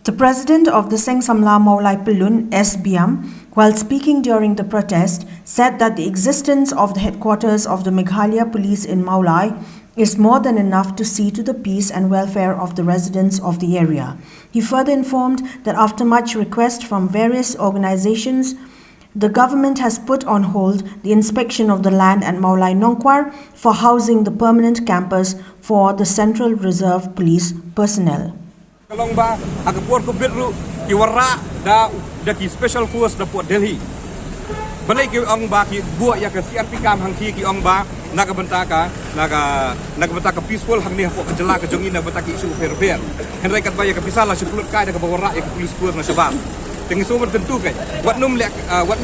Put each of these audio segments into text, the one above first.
The president of the Seng Samla Maulai Pilun, SBM, while speaking during the protest, said that the existence of the headquarters of the Meghalaya Police in Maulai is more than enough to see to the peace and welfare of the residents of the area. He further informed that after much request from various organizations, the government has put on hold the inspection of the land at Maulai Nongkwar for housing the permanent campus for the Central Reserve Police personnel. Kalong ba agapor ko bitru ki warra da ki special force da Port Delhi balai ki ong ba ki buat ya ka CRP kam hang ki ong ba nagabanta ka peaceful hang ni ko kajala ka jongin na banta ki isu fair henry kat ba ya ka pisala sulut kai da ka warra ya ka police force na sabab tengi somer tentu kai wat num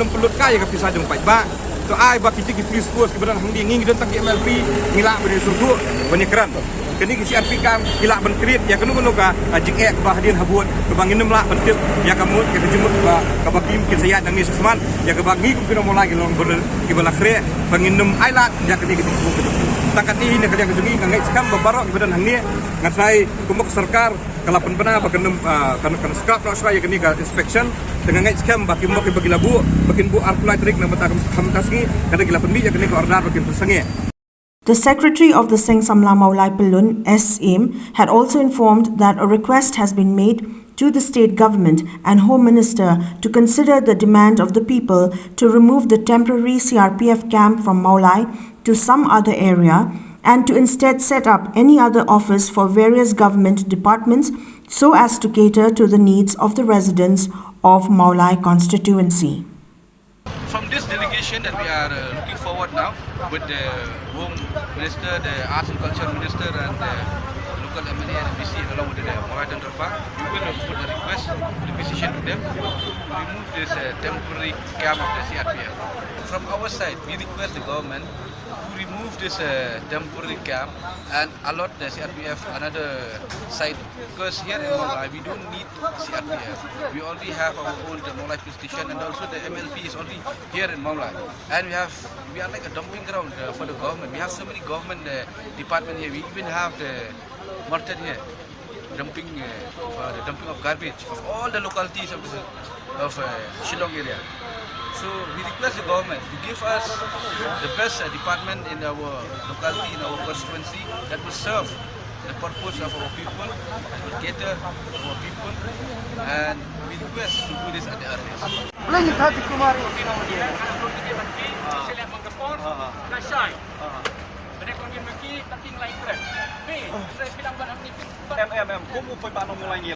pulut kai ya ka pisah jong pai ba to ai ba ki police force ki badan hang di ngi dan tak ki MLP ngila beri surdu banyak keran kini kisi artikan hilak berkrit ya kenu ka jing bah hadin habut ke banginem lah bentuk ya kamut ke jemut ka bagim ke saya nang ni seman ya ke bangi ku kena mulai ke long bener ki bala khre banginem ailat ya kini ke takat ini nak kerja kejungi ngai sekam babarok badan hang ni ngasai kumuk sarkar kalapan benar bakenem kan scrap nak saya kini ka inspection dengan ngai sekam bagi mok bagi labu bakin bu arpulai trik nak mata kamtasngi kada gilapan mi ya kini ka order bakin tersangi. The secretary of the Seng Samla Maulai Pilun, SAIM, had also informed that a request has been made to the state government and Home Minister to consider the demand of the people to remove the temporary CRPF camp from Maulai to some other area and to instead set up any other office for various government departments so as to cater to the needs of the residents of Maulai constituency. From this delegation that we are looking forward now with the Home Minister, the Arts and Culture Minister and the local MLA and BC along with the Maulai Tendrapa, we will put a request, the petition to them to remove this temporary camp of the CRPF. From our side, we request the government to remove this temporary camp and allot the CRPF another site, because here in Maulai we don't need CRPF. We already have our own Maulai police station and also the MLP is already here in Maulai, and we are like a dumping ground for the government. We have so many government department here. We even have the Martin here dumping for the dumping of garbage of all the localities of Shillong area. So we request the government to give us the best department in our locality, in our constituency that will serve the purpose of our people, that will cater to our people, and we request to do this at the earliest. Em, como foi para não mulai